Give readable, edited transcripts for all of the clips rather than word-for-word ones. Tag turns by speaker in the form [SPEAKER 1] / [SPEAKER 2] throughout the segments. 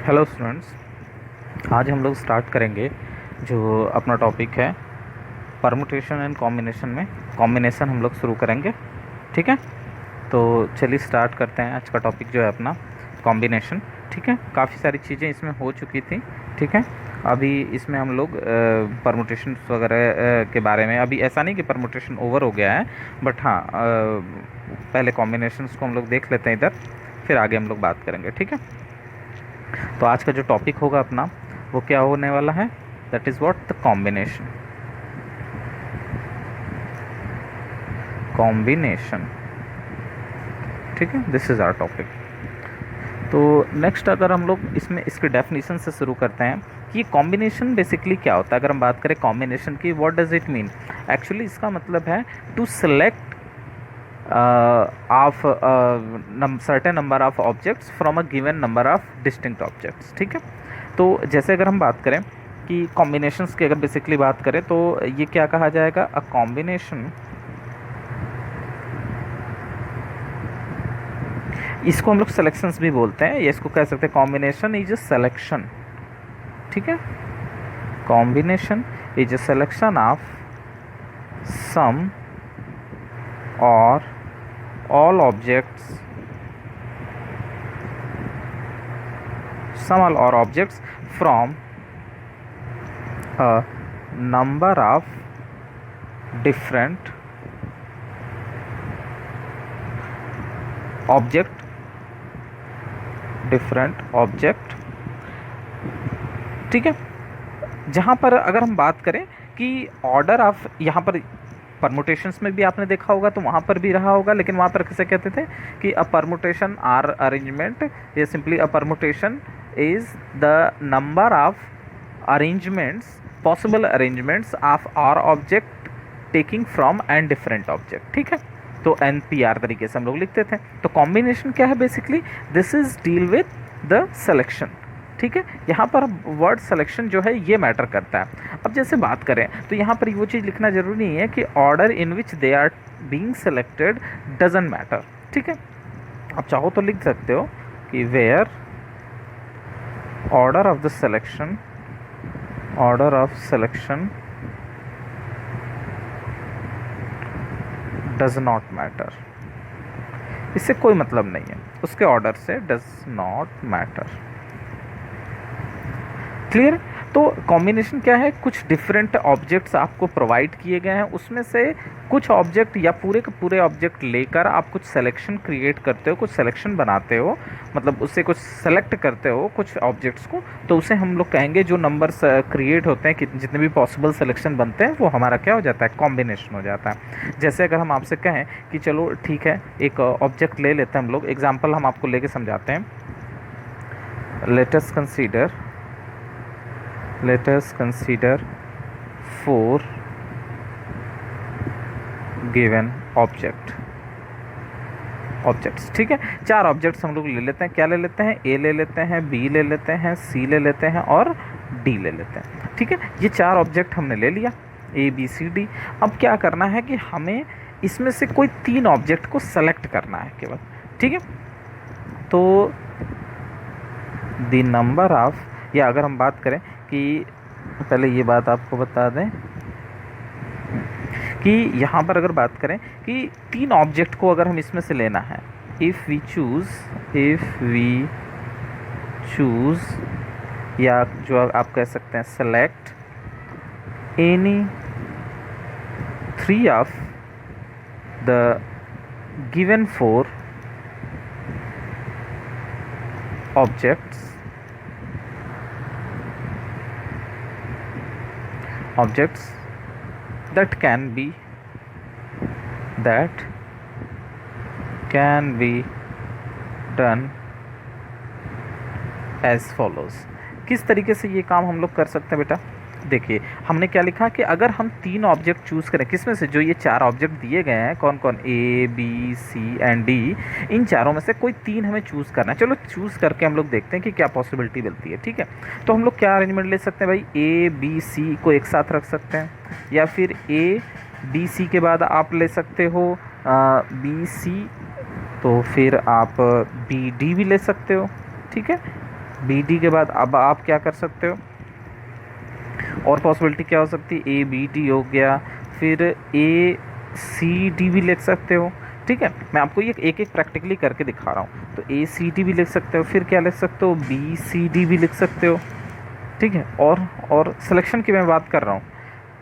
[SPEAKER 1] Hello students, आज हम लोग स्टार्ट करेंगे जो अपना टॉपिक है परमुटेशन एंड कॉम्बिनेशन में कॉम्बिनेशन हम लोग शुरू करेंगे। ठीक है, तो चलिए स्टार्ट करते हैं। आज का टॉपिक जो है अपना कॉम्बिनेशन। ठीक है, काफ़ी सारी चीज़ें इसमें हो चुकी थी। ठीक है, अभी इसमें हम लोग परमुटेशन वगैरह के बारे में, अभी ऐसा नहीं कि परमुटेशन ओवर हो गया है, बट हाँ पहले कॉम्बिनेशंस को हम लोग देख लेते हैं इधर, फिर आगे हम लोग बात करेंगे। ठीक है, तो आज का जो टॉपिक होगा अपना वो क्या होने वाला है, that is what the combination. Combination, ठीक है, दिस इज़ आवर टॉपिक। तो नेक्स्ट अगर हम लोग इसमें इसके डेफिनेशन से शुरू करते हैं कि कॉम्बिनेशन बेसिकली क्या होता है। अगर हम बात करें कॉम्बिनेशन की, what does it mean, actually इसका मतलब है to select of certain number of objects from a given number of distinct objects. ठीक है, तो जैसे अगर हम बात करें कि कॉम्बिनेशंस की अगर बेसिकली बात करें तो ये क्या कहा जाएगा, अ कॉम्बिनेशन, इसको हम लोग सेलेक्शंस भी बोलते हैं, या इसको कह सकते हैं कॉम्बिनेशन इज अ सेलेक्शन। ठीक है, combination is a selection of some और all objects, some or objects from a number of different object। ठीक है, जहाँ पर अगर हम बात करें कि ऑर्डर ऑफ, यहाँ पर परमुटेशंस में भी आपने देखा होगा तो वहाँ पर भी रहा होगा, लेकिन वहाँ पर कैसे कहते थे कि अ परमुटेशन आर अरेंजमेंट, ये simply a permutation is the number of arrangements, possible arrangements of r object taking from n different object. ठीक है, तो एन पी आर तरीके से हम लोग लिखते थे। तो कॉम्बिनेशन क्या है, basically this is deal with the selection. ठीक है, यहाँ पर वर्ड सिलेक्शन जो है ये मैटर करता है। अब जैसे बात करें तो यहाँ पर वो चीज़ लिखना जरूरी नहीं है कि order in which they are being selected doesn't matter. ठीक है, आप चाहो तो लिख सकते हो कि where order of the selection, order of selection does not matter. इससे कोई मतलब नहीं है, उसके ऑर्डर से डज नॉट मैटर। क्लियर। तो कॉम्बिनेशन क्या है, कुछ डिफरेंट ऑब्जेक्ट्स आपको प्रोवाइड किए गए हैं, उसमें से कुछ ऑब्जेक्ट या पूरे के पूरे ऑब्जेक्ट लेकर आप कुछ सिलेक्शन क्रिएट करते हो, कुछ सिलेक्शन बनाते हो, मतलब उससे कुछ सेलेक्ट करते हो कुछ ऑब्जेक्ट्स को, तो उसे हम लोग कहेंगे जो नंबर्स क्रिएट होते हैं कि जितने भी पॉसिबल सिलेक्शन बनते हैं वो हमारा क्या हो जाता है, कॉम्बिनेशन हो जाता है। जैसे अगर हम आपसे कहें कि चलो ठीक है एक ऑब्जेक्ट ले लेते हैं हम लोग, एग्जाम्पल हम आपको लेके समझाते हैं। let us consider 4 given objects. ठीक है, 4 ऑब्जेक्ट्स हम लोग ले लेते हैं। क्या ले लेते हैं, ए ले लेते हैं, बी ले लेते हैं, सी ले लेते हैं और डी ले लेते हैं। ठीक है, ये 4 ऑब्जेक्ट हमने ले लिया, ए बी सी डी। अब क्या करना है कि हमें इसमें से कोई 3 ऑब्जेक्ट को सेलेक्ट करना है केवल। ठीक है, तो द नंबर ऑफ, या अगर हम बात करें कि पहले ये बात आपको बता दें कि यहाँ पर अगर बात करें कि 3 ऑब्जेक्ट को अगर हम इसमें से लेना है, इफ़ वी चूज़, या जो आप कह सकते हैं select any 3 of the given 4 objects that can be done as follows। किस तरीके से ये काम हम लोग कर सकते हैं बेटा, देखिए हमने क्या लिखा कि अगर हम 3 ऑब्जेक्ट चूज़ करें, किसमें से, जो ये 4 ऑब्जेक्ट दिए गए हैं, कौन कौन, A B C and D, इन चारों में से कोई 3 हमें चूज़ करना है। चलो चूज़ करके हम लोग देखते हैं कि क्या पॉसिबिलिटी मिलती है। ठीक है, तो हम लोग क्या अरेंजमेंट ले सकते हैं भाई, ए बी सी को एक साथ रख सकते हैं, या फिर ए बी सी के बाद आप ले सकते हो बी सी, तो फिर आप बी डी भी ले सकते हो। ठीक है, बी डी के बाद अब आप क्या कर सकते हो, और पॉसिबिलिटी क्या हो सकती है, ए बी डी हो गया, फिर ए सी डी भी लिख सकते हो। ठीक है, मैं आपको ये एक एक प्रैक्टिकली करके दिखा रहा हूँ। तो ए सी डी भी लिख सकते हो, फिर क्या लिख सकते हो, बी सी डी भी लिख सकते हो। ठीक है, और सिलेक्शन की मैं बात कर रहा हूँ।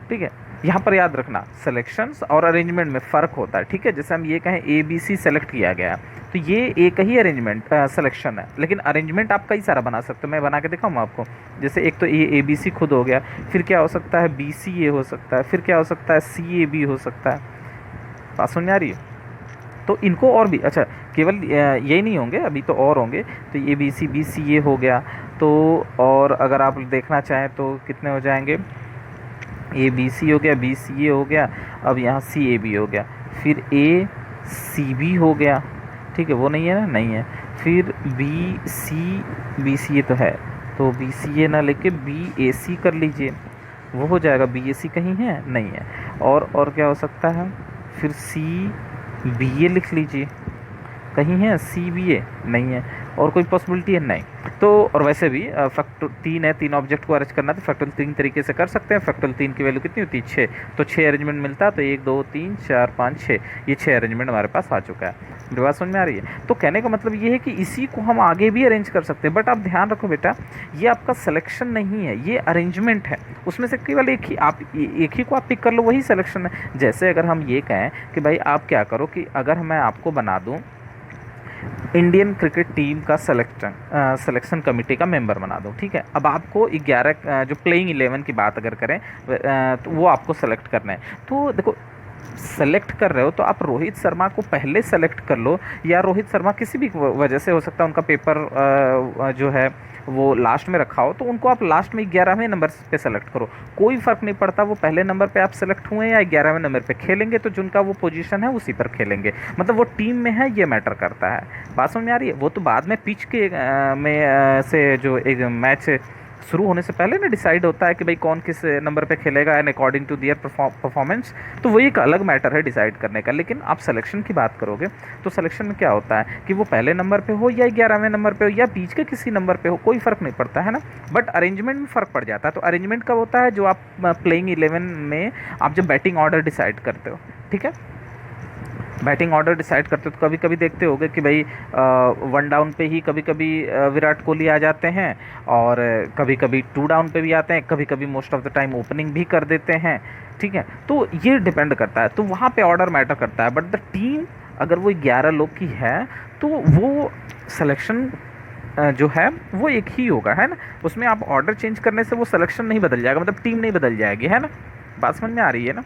[SPEAKER 1] ठीक है, यहाँ पर याद रखना सिलेक्शंस और अरेंजमेंट में फ़र्क होता है। ठीक है, जैसे हम ये कहें ए बी सी सेलेक्ट किया गया है, तो ये एक ही अरेंजमेंट सिलेक्शन है, लेकिन अरेंजमेंट आप कई सारा बना सकते हो। मैं बना के दिखाऊँ आपको। जैसे एक तो ए बी सी खुद हो गया, फिर क्या हो सकता है, बी सी ए हो सकता है, फिर क्या हो सकता है, सी ए बी हो सकता है। बात समझ में आ रही है? तो इनको और भी अच्छा, केवल यही नहीं होंगे, अभी तो और होंगे। तो ए बी सी ए हो गया। तो और अगर आप देखना चाहें तो कितने हो जाएंगे, ए बी सी हो गया, बी सी ए हो गया, अब यहाँ सी ए बी हो गया, फिर ए सी बी हो गया। ठीक है, वो नहीं है ना, नहीं है। फिर बी सी ए तो है, तो बी सी ए ना लेके बी ए सी कर लीजिए, वो हो जाएगा। बी ए सी कहीं है, नहीं है। और क्या हो सकता है, फिर सी बी ए लिख लीजिए, कहीं है सी बी ए, नहीं है। और कोई पॉसिबिलिटी है, नहीं। तो और वैसे भी फैक्टर 3 है, 3 ऑब्जेक्ट को अरेंज करना, तो फैक्टर 3 तरीके से कर सकते हैं। फैक्टर 3 की वैल्यू कितनी होती है, 6। तो 6 अरेंजमेंट मिलता है, तो 1 2 3 4 5 6, ये 6 अरेंजमेंट हमारे पास आ चुका है। मेरी बात समझ में आ रही है? तो कहने का मतलब ये है कि इसी को हम आगे भी अरेंज कर सकते हैं, बट आप ध्यान रखो बेटा, ये आपका सिलेक्शन नहीं है, ये अरेंजमेंट है। उसमें से केवल एक ही को आप पिक कर लो, वही सिलेक्शन है। जैसे अगर हम ये कहें कि भाई आप क्या करो कि अगर मैं आपको बना दूँ इंडियन क्रिकेट टीम का सिलेक्शन कमेटी का मेंबर बना दो। ठीक है, अब आपको 11 जो प्लेइंग 11 की बात अगर करें तो वो आपको सेलेक्ट करना है। तो देखो, सेलेक्ट कर रहे हो तो आप रोहित शर्मा को पहले सेलेक्ट कर लो, या रोहित शर्मा किसी भी वजह से हो सकता है उनका पेपर जो है वो लास्ट में रखा हो, तो उनको आप लास्ट में 11वें नंबर पे सेलेक्ट करो। कोई फ़र्क नहीं पड़ता वो पहले नंबर पे आप सेलेक्ट हुए या 11वें नंबर पे खेलेंगे, तो जिनका वो पोजीशन है उसी पर खेलेंगे। मतलब वो टीम में है, ये मैटर करता है। बात समझ में आ रही है? वो तो बाद में पिच के से जो एक मैच शुरू होने से पहले ना डिसाइड होता है कि भाई कौन किस नंबर पे खेलेगा and according to their performance. तो वो एक अलग मैटर है डिसाइड करने का। लेकिन आप सिलेक्शन की बात करोगे तो सिलेक्शन में क्या होता है कि वो पहले नंबर पे हो या 11वें नंबर पे हो या बीच के किसी नंबर पे हो, कोई फ़र्क नहीं पड़ता है ना। बट अरेंजमेंट में फ़र्क पड़ जाता है। तो अरेंजमेंट कब होता है, जो आप प्लेइंग 11 में आप जब बैटिंग ऑर्डर डिसाइड करते हो। ठीक है, बैटिंग ऑर्डर डिसाइड करते हो तो कभी कभी देखते होगे कि भाई 1 डाउन पे ही कभी कभी विराट कोहली आ जाते हैं, और कभी कभी 2 डाउन पे भी आते हैं, कभी कभी most of the time opening भी कर देते हैं। ठीक है, तो ये डिपेंड करता है, तो वहाँ पे ऑर्डर मैटर करता है। बट द टीम अगर वो 11 लोग की है तो वो सिलेक्शन जो है वो एक ही होगा, है ना। उसमें आप ऑर्डर चेंज करने से वो सिलेक्शन नहीं बदल जाएगा, मतलब टीम नहीं बदल जाएगी, है ना। बात समझ में आ रही है ना?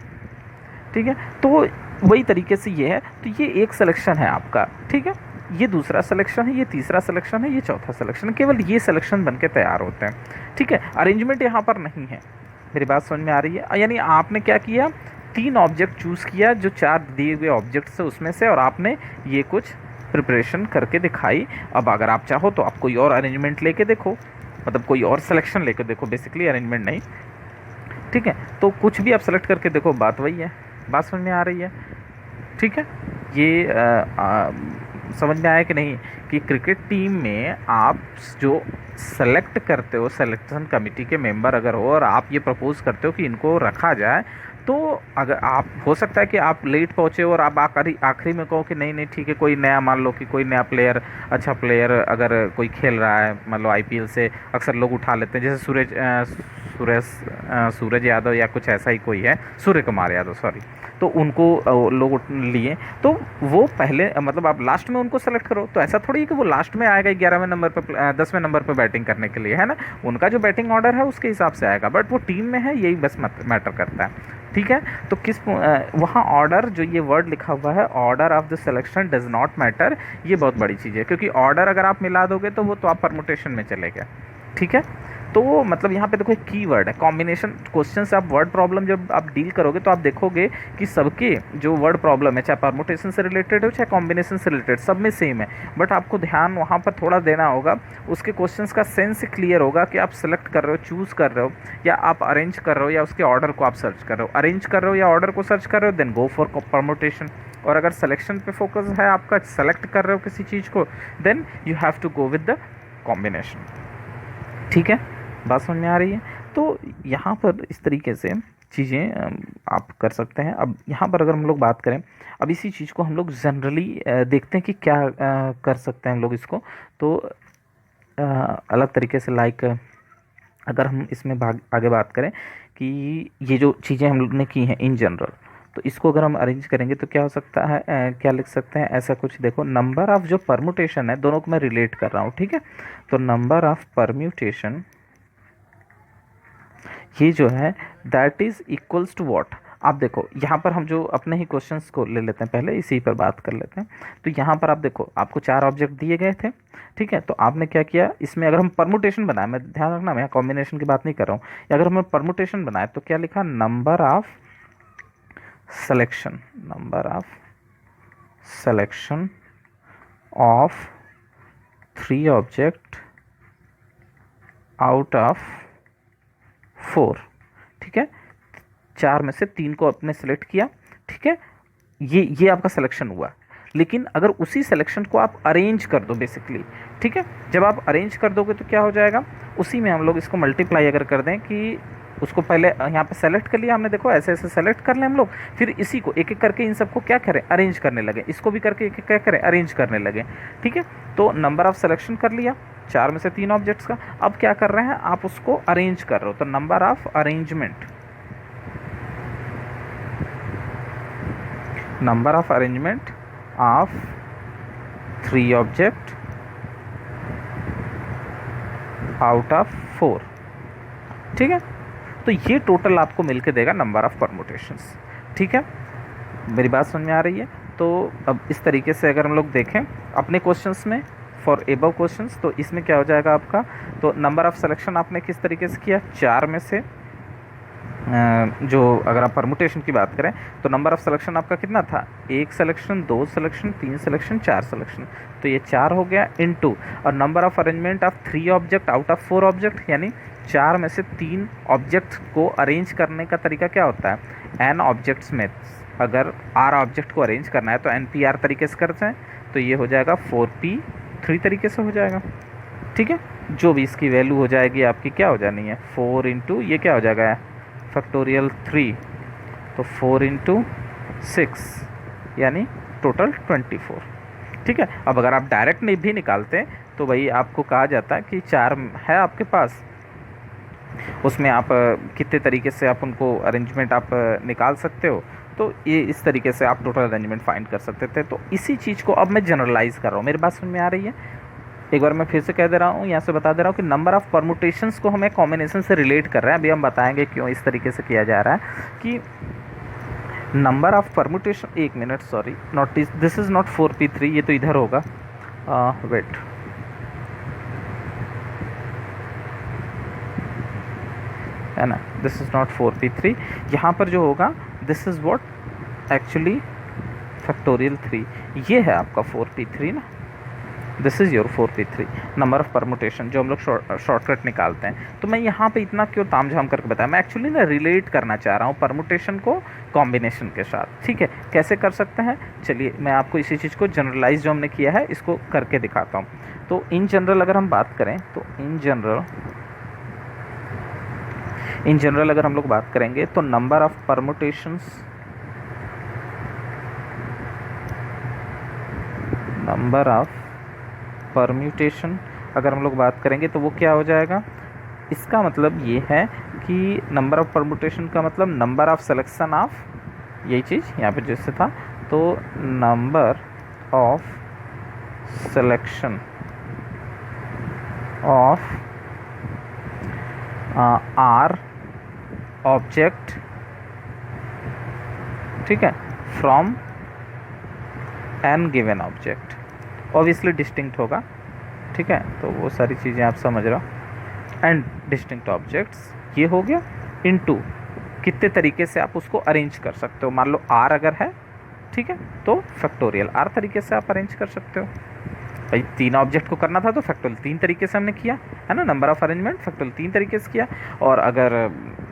[SPEAKER 1] ठीक है, तो वही तरीके से ये है। तो ये एक सिलेक्शन है आपका। ठीक है, ये दूसरा सिलेक्शन है, ये तीसरा सिलेक्शन है, ये चौथा सिलेक्शन है। केवल ये सिलेक्शन बन के तैयार होते हैं। ठीक है, अरेंजमेंट यहाँ पर नहीं है। मेरी बात समझ में आ रही है? यानी आपने क्या किया, 3 ऑब्जेक्ट चूज़ किया जो 4 दिए हुए ऑब्जेक्ट से उसमें से, और आपने ये कुछ प्रिपरेशन करके दिखाई। अब अगर आप चाहो तो आप कोई और अरेंजमेंट लेके देखो, मतलब कोई और सिलेक्शन लेकर देखो, बेसिकली अरेंजमेंट नहीं। ठीक है, तो कुछ भी आप सेलेक्ट करके देखो, बात वही है। बात समझ में आ रही है? ठीक है, ये समझ में आया कि नहीं कि क्रिकेट टीम में आप जो सेलेक्ट करते हो, सिलेक्शन कमेटी के मेंबर अगर हो और आप ये प्रपोज करते हो कि इनको रखा जाए, तो अगर आप हो सकता है कि आप लेट पहुँचे और आप आखिरी में कहो कि नहीं नहीं ठीक है, कोई नया, मान लो कि कोई नया प्लेयर, अच्छा प्लेयर अगर कोई खेल रहा है, मान लो आईपीएल से अक्सर लोग उठा लेते हैं, जैसे सूरज यादव या कुछ ऐसा ही कोई है, सूर्य कुमार यादव, सॉरी। तो उनको लोग लिए, तो वो पहले, मतलब आप लास्ट में उनको सेलेक्ट करो। तो ऐसा थोड़ी है कि वो लास्ट में आएगा 11वें नंबर पर, 10वें नंबर पर बैटिंग करने के लिए, है ना। उनका जो बैटिंग ऑर्डर है उसके हिसाब से आएगा, बट वो टीम में है, यही बस मैटर करता है। ठीक है, तो वहाँ ऑर्डर, जो ये वर्ड लिखा हुआ है, order of the selection does not matter, ये बहुत बड़ी चीज़ है, क्योंकि ऑर्डर अगर आप मिला दोगे तो वो तो आप परमुटेशन में चले गए। ठीक है, तो मतलब यहाँ पे देखो एक की वर्ड है कॉम्बिनेशन। क्वेश्चन से आप वर्ड प्रॉब्लम जब आप डील करोगे तो आप देखोगे कि सबके जो वर्ड प्रॉब्लम है, चाहे परमुटेशन से रिलेटेड हो चाहे कॉम्बिनेशन से रिलेटेड, सब में सेम है। बट आपको ध्यान वहाँ पर थोड़ा देना होगा, उसके क्वेश्चंस का सेंस क्लियर होगा कि आप सेलेक्ट कर रहे हो, चूज़ कर रहे हो, या आप अरेंज कर रहे हो, या उसके ऑर्डर को आप सर्च कर रहे हो। अरेंज कर रहे हो या ऑर्डर को सर्च कर रहे हो, देन गो फॉर परमुटेशन। और अगर सिलेक्शन पे फोकस है आपका, सेलेक्ट कर रहे हो किसी चीज़ को, then you have to go with the combination. ठीक है, बात समझ में आ रही है। तो यहाँ पर इस तरीके से चीज़ें आप कर सकते हैं। अब यहाँ पर अगर हम लोग बात करें, अब इसी चीज़ को हम लोग जनरली देखते हैं कि क्या कर सकते हैं हम लोग इसको। तो अलग तरीके से लाइक अगर हम इसमें आगे बात करें कि ये जो चीज़ें हम लोग ने की हैं इन जनरल, तो इसको अगर हम अरेंज करेंगे तो क्या हो सकता है, क्या लिख सकते हैं ऐसा कुछ। देखो, नंबर ऑफ जो परमुटेशन है, दोनों को मैं रिलेट कर रहा हूँ, ठीक है। तो नंबर ऑफ परम्यूटेशन ये जो है that is equals to what. आप देखो यहाँ पर हम जो अपने ही क्वेश्चंस को ले लेते हैं, पहले इसी पर बात कर लेते हैं। तो यहाँ पर आप देखो, आपको 4 ऑब्जेक्ट दिए गए थे, ठीक है। तो आपने क्या किया, इसमें अगर हम परमुटेशन बनाए, मैं ध्यान रखना मैं कॉम्बिनेशन की बात नहीं कर रहा हूँ, अगर हमने परमुटेशन बनाए तो क्या लिखा, number of selection, number of selection of 3 object out of 4, ठीक है। 4 में से 3 को आपने सेलेक्ट किया, ठीक है। ये आपका सिलेक्शन हुआ। लेकिन अगर उसी सिलेक्शन को आप अरेंज कर दो बेसिकली, ठीक है, जब आप अरेंज कर दोगे तो क्या हो जाएगा, उसी में हम लोग इसको मल्टीप्लाई अगर कर दें कि उसको पहले यहाँ पे सेलेक्ट कर लिया हमने, देखो ऐसे ऐसे सेलेक्ट कर लें हम लोग, फिर इसी को एक एक करके इन सबको क्या करें, अरेंज करने लगे, इसको भी करके एक एक क्या करें, अरेंज करने लगे, ठीक है। तो नंबर ऑफ सिलेक्शन कर लिया 4 में से 3 ऑब्जेक्ट्स का। अब क्या कर रहे हैं, आप उसको अरेंज कर रहे हो, तो number of arrangement, number of arrangement of 3 object out of 4, ठीक है। तो ये टोटल आपको मिलके देगा नंबर ऑफ परमुटेशंस, ठीक है। मेरी बात समझ में आ रही है। तो अब इस तरीके से अगर हम लोग देखें अपने क्वेश्चंस में फॉर एबव क्वेश्चंस, तो इसमें क्या हो जाएगा आपका, तो नंबर ऑफ सिलेक्शन आपने किस तरीके से किया, 4 में से जो अगर आप परमुटेशन की बात करें तो नंबर ऑफ सिलेक्शन आपका कितना था, 1 सिलेक्शन, 2 सिलेक्शन, 3 सिलेक्शन, 4 सिलेक्शन, तो ये 4 हो गया इनटू, और number of arrangement of 3 object out of 4 object, यानी 4 में से 3 ऑब्जेक्ट को अरेंज करने का तरीका क्या होता है, एन ऑब्जेक्ट्स में अगर आर ऑब्जेक्ट को अरेंज करना है तो एन पी आर तरीके से करते हैं, तो ये हो जाएगा 4p3 तरीके से हो जाएगा, ठीक है। जो भी इसकी वैल्यू हो जाएगी आपकी क्या हो जानी है, 4 इंटू ये क्या हो जाएगा फैक्टोरियल 3, तो 4 इंटू 6 यानी टोटल 24, ठीक है। अब अगर आप डायरेक्ट नहीं भी निकालते हैं तो भाई आपको कहा जाता है कि 4 है आपके पास, उसमें आप कितने तरीके से आप उनको अरेंजमेंट आप निकाल सकते हो, तो ये इस तरीके से आप टोटल अरेंजमेंट फाइंड कर सकते थे। तो इसी चीज़ को अब मैं जनरलाइज कर रहा हूँ, मेरी बात समझ में आ रही है। एक बार मैं फिर से कह दे रहा हूँ, यहाँ से बता दे रहा हूँ कि नंबर ऑफ़ परमुटेशंस को हमें कॉम्बिनेशन से रिलेट कर रहे हैं। अभी हम बताएंगे क्यों इस तरीके से किया जा रहा है कि number of permutation, 1 minute sorry, not this is not 4p3, ये तो इधर होगा, वेट, है ना, दिस इज़ नॉट 4p3, यहाँ पर जो होगा this is what actually factorial 3, ये है आपका 4p3 ना, this is your 4p3 number of permutation जो हम लोग शॉर्टकट निकालते हैं। तो मैं यहाँ पे इतना क्यों तामझाम करके बताया, मैं एक्चुअली ना रिलेट करना चाह रहा हूँ परमुटेशन को कॉम्बिनेशन के साथ, ठीक है। कैसे कर सकते हैं, चलिए मैं आपको इसी चीज़ को जनरलाइज जो हमने किया है इसको करके दिखाता हूँ। तो इन जनरल अगर हम बात करें तो इन जनरल अगर हम लोग बात करेंगे तो number of permutations, number of permutation अगर हम लोग बात करेंगे तो वो क्या हो जाएगा, इसका मतलब ये है कि नंबर ऑफ़ परम्यूटेशन का मतलब नंबर ऑफ़ सिलेक्शन ऑफ, यही चीज़ यहाँ पे जैसे था, तो number of selection of r object, ठीक है, from n given object, obviously distinct होगा, ठीक है। तो वो सारी चीज़ें आप समझ रहे हो, एंड डिस्टिंक्ट ऑब्जेक्ट्स ये हो गया, इनटू कितने तरीके से आप उसको अरेंज कर सकते हो। मान लो आर अगर है, ठीक है, तो फैक्टोरियल आर तरीके से आप अरेंज कर सकते हो। भाई 3 ऑब्जेक्ट को करना था तो फैक्टोरियल 3 तरीके से हमने किया, है ना, नंबर ऑफ अरेंजमेंट फैक्टोरियल 3 तरीके से किया। और अगर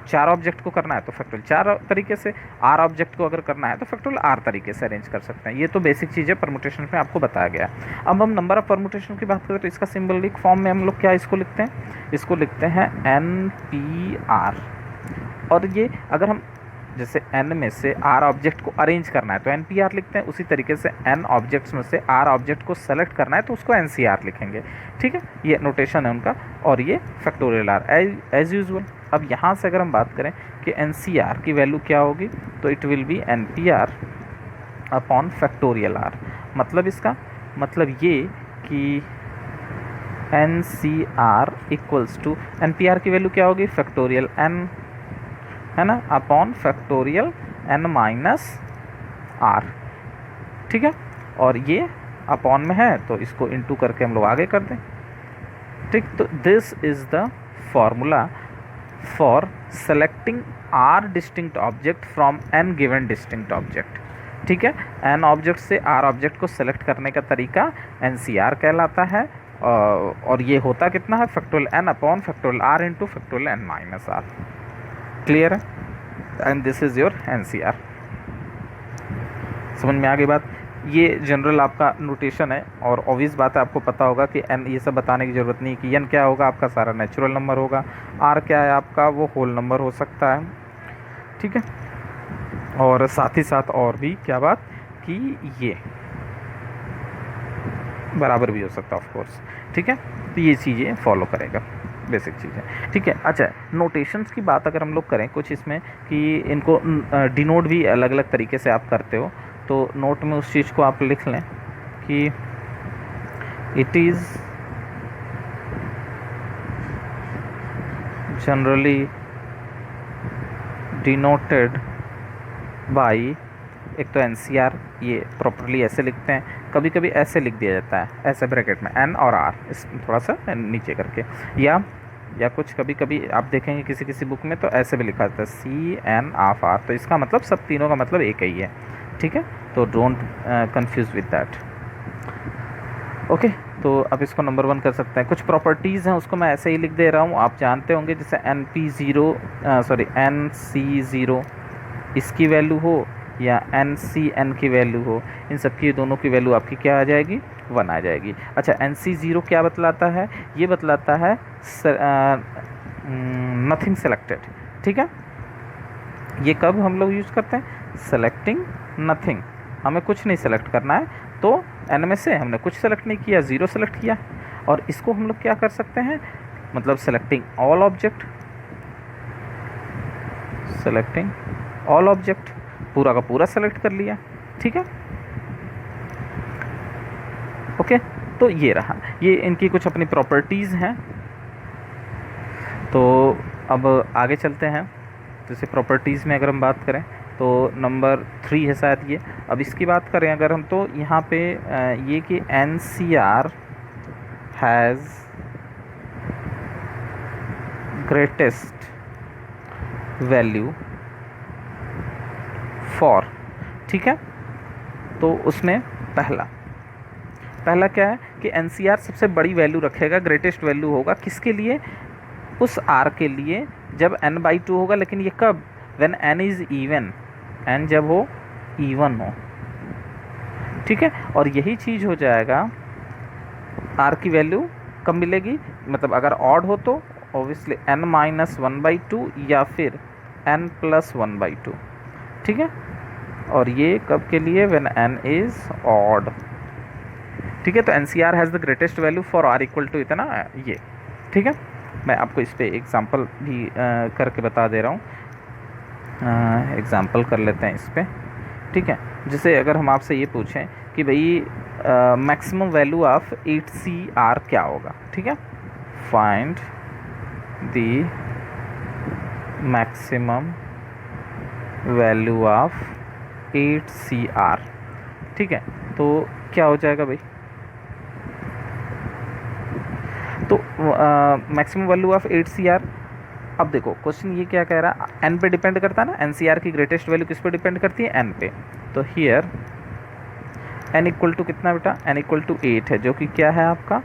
[SPEAKER 1] 4 ऑब्जेक्ट को करना है तो फैक्टोरियल 4 तरीके से, R ऑब्जेक्ट को अगर करना है तो फैक्टोरियल R तरीके से अरेंज कर सकते हैं। ये तो बेसिक चीज़ है परमुटेशन में आपको बताया गया। अब हम नंबर ऑफ परमुटेशन की बात करें तो इसका सिंबलिक फॉर्म में हम लोग क्या इसको लिखते हैं, इसको लिखते हैं NPR। और ये अगर हम जैसे n में से r ऑब्जेक्ट को अरेंज करना है तो NPR लिखते हैं, उसी तरीके से n ऑब्जेक्ट्स में से r ऑब्जेक्ट को सेलेक्ट करना है तो उसको NCR लिखेंगे। ठीक है, ये नोटेशन है उनका, और ये फैक्टोरियल r एज यूजुअल। अब यहाँ से अगर हम बात करें कि NCR की वैल्यू क्या होगी तो it will be NPR upon factorial r। मतलब इसका मतलब ये कि NCR इक्वल्स टू NPR की वैल्यू क्या होगी, फैक्टोरियल n है ना, upon factorial n minus r। ठीक है, और ये अपॉन में है तो इसको इनटू करके हम लोग आगे कर दें। ठीक, तो this is the formula for selecting r distinct object from n given distinct object. ठीक है, n ऑब्जेक्ट से r ऑब्जेक्ट को सेलेक्ट करने का तरीका NCR कहलाता है, और ये होता कितना है, factorial n upon factorial r into factorial n minus r। Clear है, and this is your NCR। समझ में आ गई बात। ये जनरल आपका नोटेशन है, और ऑब्वियस बात है आपको पता होगा कि n ये सब बताने की ज़रूरत नहीं कि n क्या होगा आपका, सारा नेचुरल नंबर होगा, r क्या है आपका, वो होल नंबर हो सकता है। ठीक है, और साथ ही साथ और भी क्या बात कि ये बराबर भी हो सकता है ऑफ कोर्स। ठीक है, तो ये चीज़ें फॉलो करेगा, बेसिक चीज़ें। ठीक है, अच्छा नोटेशंस की बात अगर हम लोग करें कुछ इसमें कि इनको डिनोट भी अलग अलग तरीके से आप करते हो, तो नोट में उस चीज़ को आप लिख लें कि it is generally denoted by, एक तो NCR ये प्रॉपरली ऐसे लिखते हैं, कभी कभी ऐसे लिख दिया जाता है, ऐसे ब्रैकेट में n और r इस थोड़ा सा नीचे करके, या कुछ कभी कभी आप देखेंगे किसी किसी बुक में तो ऐसे भी लिखा जाता है CN ऑफ r, तो इसका मतलब सब तीनों का मतलब एक ही है। ठीक है, तो don't confuse with that. Okay, तो अब इसको नंबर 1 कर सकते हैं। कुछ प्रॉपर्टीज़ हैं उसको मैं ऐसे ही लिख दे रहा हूँ, आप जानते होंगे, जैसे NC0 इसकी वैल्यू हो या NCN की वैल्यू हो, इन सब की दोनों की वैल्यू आपकी क्या आ जाएगी, 1 आ जाएगी। अच्छा, NC0 क्या बतलाता है, ये बतलाता है नथिंग सेलेक्टेड। ठीक है, ये कब हम लोग यूज़ करते हैं, सेलेक्टिंग नथिंग, हमें कुछ नहीं सेलेक्ट करना है, तो n में से हमने कुछ सेलेक्ट नहीं किया, 0 सेलेक्ट किया। और इसको हम लोग क्या कर सकते हैं, मतलब selecting all object, selecting all object, पूरा का पूरा सेलेक्ट कर लिया। ठीक है, ओके, तो ये रहा, ये इनकी कुछ अपनी प्रॉपर्टीज़ हैं। तो अब आगे चलते हैं, जैसे प्रॉपर्टीज़ में अगर हम बात करें तो नंबर 3 है शायद ये। अब इसकी बात करें अगर हम, तो यहाँ पे ये कि NCR has greatest value for. ठीक है, तो उसमें पहला क्या है कि NCR सबसे बड़ी वैल्यू रखेगा, ग्रेटेस्ट वैल्यू होगा किसके लिए, उस R के लिए जब n/2 होगा, लेकिन ये कब, when n is even, n जब हो इवन हो। ठीक है, और यही चीज़ हो जाएगा, R की वैल्यू कब मिलेगी, मतलब अगर ऑड हो तो ऑब्वियसली n-1/2 या फिर n+1/2। ठीक है, और ये कब के लिए, व्हेन n इज़ ऑड। ठीक है, तो NCR has the greatest value for R equal to इतना ये। ठीक है, मैं आपको इस पर एग्ज़ाम्पल भी करके बता दे रहा हूँ, एग्ज़ाम्पल कर लेते हैं इस पर। ठीक है, जैसे अगर हम आपसे ये पूछें कि भाई मैक्सिमम वैल्यू ऑफ 8CR क्या होगा। ठीक है, find the maximum value of 8CR। ठीक है, तो क्या हो जाएगा भाई, तो मैक्सिमम वैल्यू ऑफ 8CR। अब देखो क्वेश्चन ये क्या कह रहा है, n पे डिपेंड करता है ना, NCR की ग्रेटेस्ट वैल्यू किस पे डिपेंड करती है, n पे। तो हियर n इक्वल टू कितना बेटा, n इक्वल टू 8 है, जो कि क्या है आपका,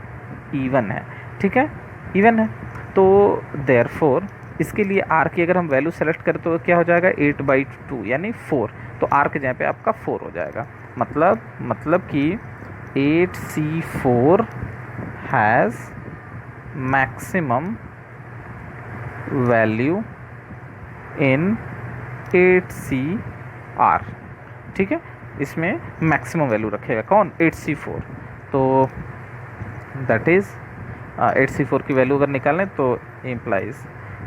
[SPEAKER 1] इवन है। ठीक है, इवन है, तो देयरफॉर इसके लिए आर की अगर हम वैल्यू सेलेक्ट करें तो क्या हो जाएगा 8/2 यानी 4, तो आर के जगह पे आपका 4 हो जाएगा। मतलब कि 8C4 has maximum value in 8CR। ठीक है, इसमें मैक्सिमम वैल्यू रखेगा कौन, 8C4। तो दैट इज़ 8C4 की वैल्यू अगर निकालें तो इम्प्लाइज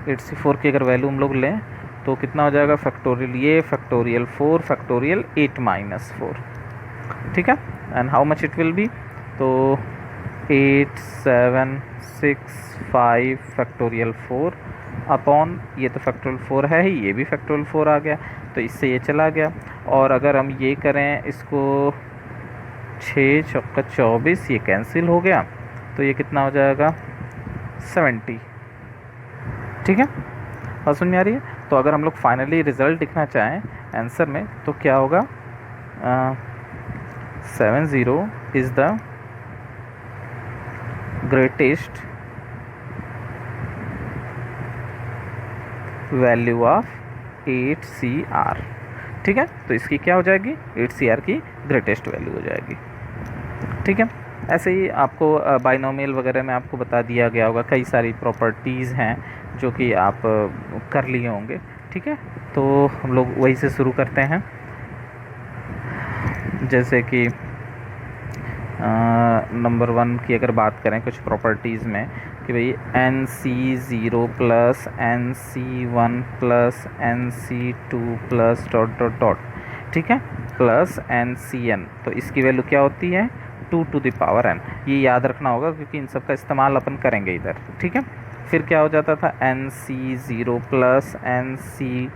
[SPEAKER 1] 8C4 की अगर वैल्यू हम लोग लें तो कितना हो जाएगा, फैक्टोरियल ये फैक्टोरियल 4 फैक्टोरियल 8-4। ठीक है, and how much it will be, तो 8 7 6 5 फैक्टोरियल 4 अपॉन ये तो फैक्टोरियल 4 है ही, ये भी फैक्टोरियल 4 आ गया, तो इससे ये चला गया। और अगर हम ये करें इसको 6 चौका 24, ये कैंसिल हो गया, तो ये कितना हो जाएगा 70। ठीक है, और समझ में आ रही है। तो अगर हम लोग फाइनली रिजल्ट लिखना चाहें आंसर में तो क्या होगा, 70 is the greatest value of 8CR। ठीक है, तो इसकी क्या हो जाएगी, 8CR की ग्रेटेस्ट वैल्यू हो जाएगी। ठीक है, ऐसे ही आपको बाइनोमियल वगैरह में आपको बता दिया गया होगा, कई सारी प्रॉपर्टीज़ हैं जो कि आप कर लिए होंगे। ठीक है, तो हम लोग वही से शुरू करते हैं। जैसे कि नंबर 1 की अगर बात करें कुछ प्रॉपर्टीज़ में कि भाई NC0 plus NC1 plus NC2 plus dot dot dot, ठीक है, प्लस NCN, तो इसकी वैल्यू क्या होती है 2 टू द पावर n। ये याद रखना होगा क्योंकि इन सब का इस्तेमाल अपन करेंगे इधर। ठीक है, फिर क्या हो जाता था NC0 plus NC2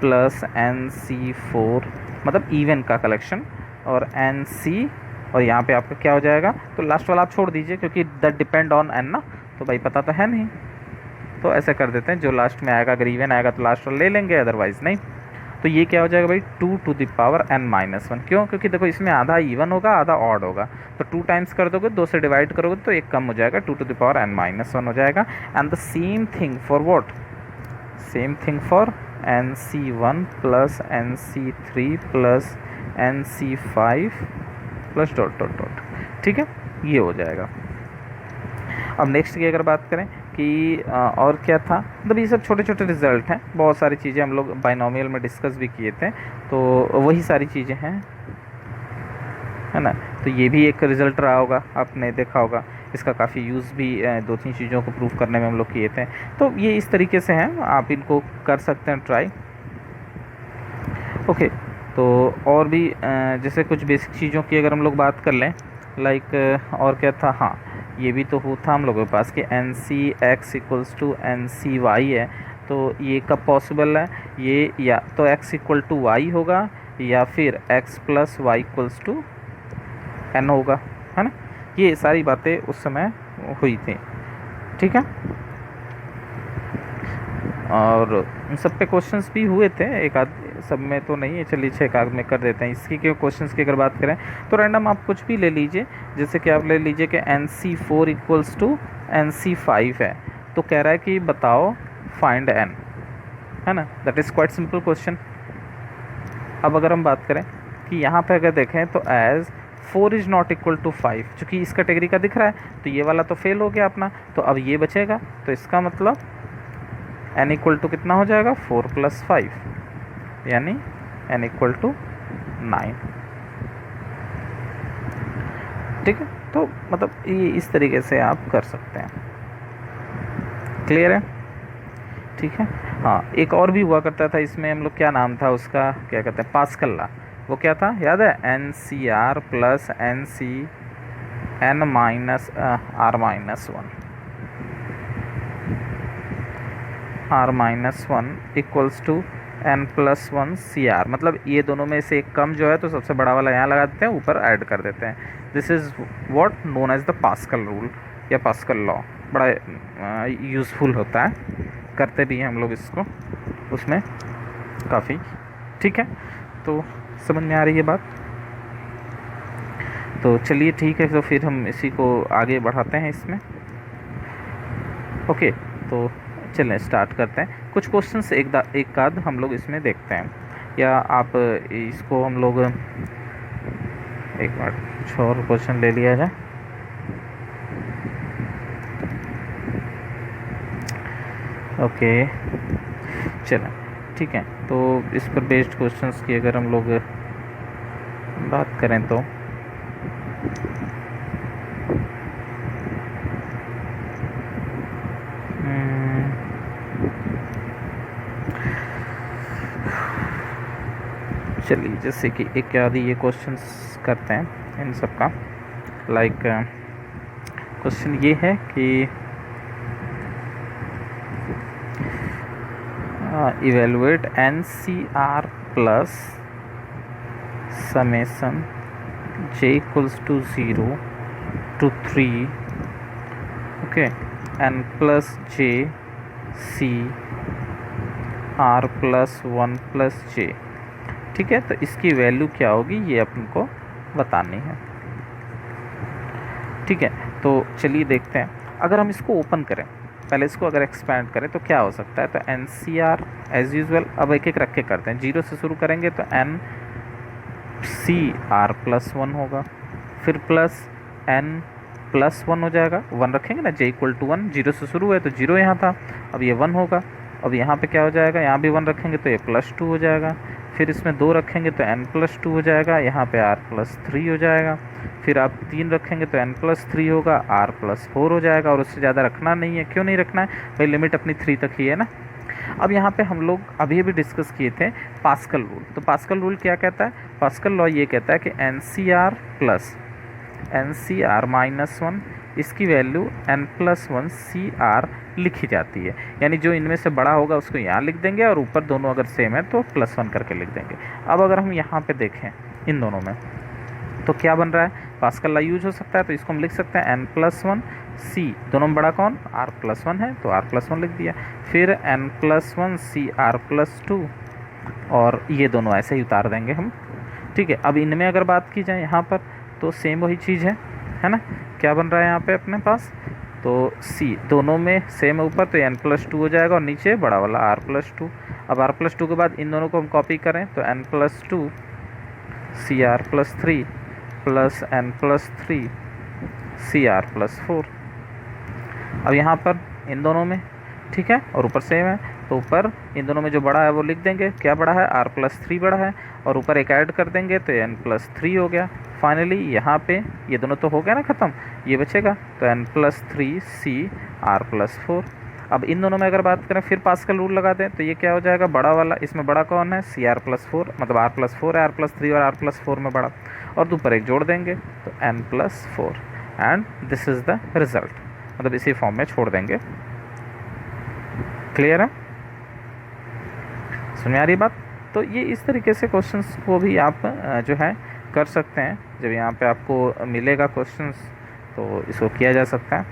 [SPEAKER 1] plus NC4, मतलब इवन का कलेक्शन, और NC, और यहाँ पे आपका क्या हो जाएगा, तो लास्ट वाला आप छोड़ दीजिए क्योंकि दैट डिपेंड ऑन n ना, तो भाई पता तो है नहीं, तो ऐसे कर देते हैं जो लास्ट में आएगा, अगर इवन आएगा तो लास्ट वाला ले लेंगे, अदरवाइज़ नहीं। तो ये क्या हो जाएगा भाई 2 टू द पावर n-1। क्यों, क्योंकि देखो इसमें आधा इवन होगा आधा ऑड होगा, तो 2 टाइम्स कर दोगे, 2 से डिवाइड करोगे तो एक कम हो जाएगा, 2 टू द पावर n-1 हो जाएगा। And the same thing for what, same thing for NC1 plus NC3 plus NC5 plus dot dot dot. ठीक है, ये हो जाएगा। अब नेक्स्ट की अगर बात करें कि और क्या था, मतलब ये सब छोटे छोटे रिजल्ट हैं, बहुत सारी चीज़ें हम लोग बाइनोमियल में डिस्कस भी किए थे, तो वही सारी चीज़ें हैं, है ना। तो ये भी एक रिज़ल्ट रहा होगा, आपने देखा होगा, इसका काफ़ी यूज़ भी 2-3 चीज़ों को प्रूव करने में हम लोग किए थे। तो ये इस तरीके से हैं, आप इनको कर सकते हैं ट्राई। ओके, तो और भी जैसे कुछ बेसिक चीज़ों की अगर हम लोग बात कर लें, लाइक और क्या था, हाँ ये भी तो था हम लोगों के पास कि NCX इक्वल्स टू NCY है, तो ये कब पॉसिबल है, ये या तो x इक्वल टू वाई होगा या फिर x plus y equals to n होगा, है ना। ये सारी बातें उस समय हुई थी। ठीक है, और उन सब पे क्वेश्चंस भी हुए थे, एक आध सब में तो नहीं है, चलिए 6 काग में कर देते हैं। इसकी के क्वेश्चंस की अगर बात करें तो रैंडम आप कुछ भी ले लीजिए, जैसे कि आप ले लीजिए कि NC4 इक्वल्स टू NC5 है, तो कह रहा है कि बताओ फाइंड n, है ना, that is quite simple question. अब अगर हम बात करें कि यहाँ पे अगर देखें तो as 4 is not equal to 5, चूँकि इस कैटेगरी का दिख रहा है तो ये वाला तो फेल हो गया अपना, तो अब ये बचेगा, तो इसका मतलब n इक्वल टू कितना हो जाएगा 4 प्लस 5, यानी n इक्वल टू 9। ठीक है, तो मतलब ये इस तरीके से आप कर सकते हैं। क्लियर है, ठीक है। हाँ, एक और भी हुआ करता था इसमें, हम लोग क्या नाम था उसका, क्या कहते हैं, पास्कल लॉ, वो क्या था याद है, NCR plus NC n minus R-1 equals to n plus 1 CR, मतलब ये दोनों में से एक कम जो है तो सबसे बड़ा वाला यहाँ लगा देते हैं, ऊपर ऐड कर देते हैं। This is what known as the Pascal rule या पास्कल लॉ, बड़ा यूज़फुल होता है, करते भी हैं हम लोग इसको उसमें काफ़ी। ठीक है, तो समझ में आ रही है बात, तो चलिए ठीक है, तो फिर हम इसी को आगे बढ़ाते हैं इसमें। ओके, तो चलें स्टार्ट करते हैं। कुछ क्वेश्चंस एक आध हम लोग इसमें देखते हैं, या आप इसको हम लोग एक मिनट कुछ और क्वेश्चन ले लिया जाए। ओके चलें ठीक है। तो इस पर बेस्ड क्वेश्चंस की अगर हम लोग बात करें तो चलिए जैसे कि एक आदि ये क्वेश्चंस करते हैं इन सब का। लाइक क्वेश्चन ये है कि evaluate NCR plus summation j equals to 0 to 3 okay n plus j c r plus 1 plus j। ठीक है, तो इसकी वैल्यू क्या होगी ये अपन को बतानी है। ठीक है, तो चलिए देखते हैं। अगर हम इसको ओपन करें, पहले इसको अगर एक्सपैंड करें तो क्या हो सकता है। तो NCR एज यूजुअल अब एक एक रख के करते हैं। 0 से शुरू करेंगे तो NCR प्लस 1 होगा, फिर प्लस N प्लस 1 हो जाएगा। 1 रखेंगे ना, j इक्वल टू 1, 0 से शुरू है तो 0 यहाँ था, अब ये 1 होगा। अब यहाँ पे क्या हो जाएगा, यहाँ भी 1 रखेंगे तो ये प्लस 2 हो जाएगा। फिर इसमें 2 रखेंगे तो n प्लस 2 हो जाएगा, यहाँ पे r प्लस 3 हो जाएगा। फिर आप 3 रखेंगे तो n प्लस 3 होगा, r प्लस 4 हो जाएगा। और उससे ज़्यादा रखना नहीं है। क्यों नहीं रखना है भाई, लिमिट अपनी 3 तक ही है ना। अब यहाँ पे हम लोग अभी भी डिस्कस किए थे पास्कल रूल। तो पास्कल रूल क्या कहता है, पास्कल लॉ ये कहता है कि NCR प्लस NCR माइनस 1 इसकी वैल्यू n प्लस 1 CR लिखी जाती है। यानी जो इनमें से बड़ा होगा उसको यहाँ लिख देंगे और ऊपर दोनों अगर सेम है तो प्लस 1 करके लिख देंगे। अब अगर हम यहाँ पे देखें इन दोनों में तो क्या बन रहा है, पास्कल लॉ यूज हो सकता है। तो इसको हम लिख सकते हैं n प्लस 1 C, दोनों में बड़ा कौन, r प्लस 1 है तो r प्लस 1 लिख दिया। फिर n प्लस 1 CR प्लस 2 और ये दोनों ऐसे ही उतार देंगे हम। ठीक है, अब इनमें अगर बात की जाए यहाँ पर तो सेम वही चीज़ है ना। क्या बन रहा है यहाँ पे अपने पास, तो C दोनों में सेम है ऊपर तो n प्लस 2 हो जाएगा और नीचे बड़ा वाला r प्लस 2। अब r प्लस 2 के बाद इन दोनों को हम कॉपी करें तो n plus 2 CR plus 3 plus n plus 3 CR plus 4। अब यहाँ पर इन दोनों में ठीक है और ऊपर सेम है तो ऊपर इन दोनों में जो बड़ा है वो लिख देंगे। क्या बड़ा है, r प्लस 3 बड़ा है और ऊपर एक ऐड कर देंगे तो n प्लस 3 हो गया। फाइनली यहाँ पे ये दोनों तो हो गया ना ख़त्म, ये बचेगा तो n प्लस 3 CR प्लस 4। अब इन दोनों में अगर बात करें फिर पास्कल रूल लगा दें तो ये क्या हो जाएगा, बड़ा वाला इसमें बड़ा कौन है CR प्लस 4, मतलब r प्लस 4 है, r प्लस 3 और r प्लस 4 में बड़ा, और ऊपर एक जोड़ देंगे तो n plus 4 and this is the result. मतलब इसी फॉर्म में छोड़ देंगे। क्लियर है, समझ आ रही बात। तो ये इस तरीके से क्वेश्चंस को भी आप जो है कर सकते हैं। जब यहाँ पे आपको मिलेगा क्वेश्चंस तो इसको किया जा सकता है।